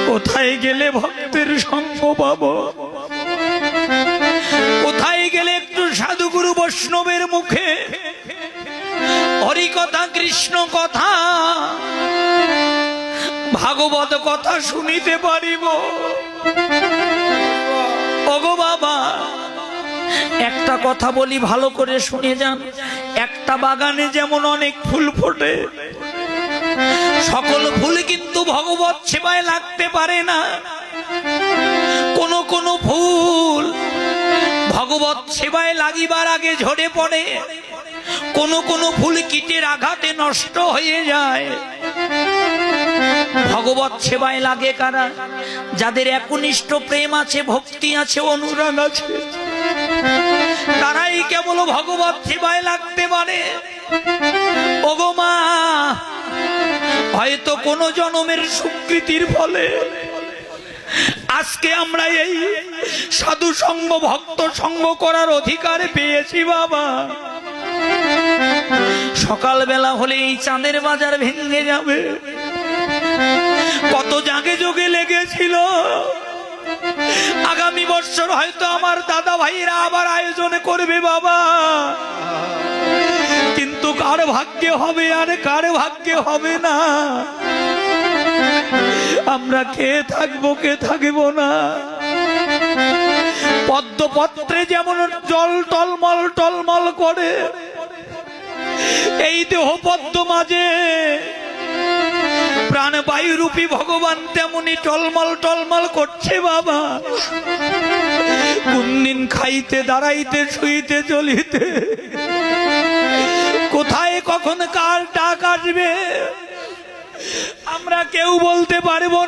কোথায় গেলে ভক্তের সঙ্গ পাবো? কোথায় গেলে একটু সাধুগুরু বৈষ্ণবের মুখে হরি কথা, কৃষ্ণ কথা, ভাগবত কথা শুনিতে পারিব? ওগো বাবা, একটা কথা বলি, ভালো করে শুনে যান। একটা বাগানে যেমন অনেক ফুল ফোটে, সকল ফুল কিন্তু ভগবত সেবায় লাগতে পারে না। কোন কোন ফুল ভগবত সেবায় লাগিবার আগে ঝরে পড়ে, কোন কোন ফুল কীটের আঘাতে নষ্ট হয়ে যায়। ভগবত সেবায় লাগে কারা? যাদের একনিষ্ঠ প্রেম আছে, ভক্তি আছে, অনুরাগ আছে, তারাই কেবল ভগবত সেবায় লাগতে পারে। ওগো মা, হয়তো কোন জন্মের সুকৃতির ফলে আজকে আমরা এই সাধু সঙ্গ, ভক্ত সঙ্গ করার অধিকার পেয়েছি বাবা। সকালবেলা হলে এই চাঁদের বাজার ভেঙে যাবে। কত জাগে যোগে লেগেছিল, আগামী বছর হয়তো আমার দাদা ভাইরা আবার আয়োজন করবে বাবা। কিন্তু কার ভাগ্যে হবে আর কার ভাগ্যে হবে না, আমরা কে থাকবো কে থাকবো না। পদ্মপত্রে যেমন জল টলমল টলমল করে, এই দেহ পদ্ম মাঝে প্রাণবায়ু রূপী ভগবান তেমনি টলমল টলমল করছে বাবা। কোনদিন খাইতে, দাঁড়াইতে, শুইতে, চলিতে কোথায় কখন কার ডাক আসবে আমরা কেউ বলতে পারবো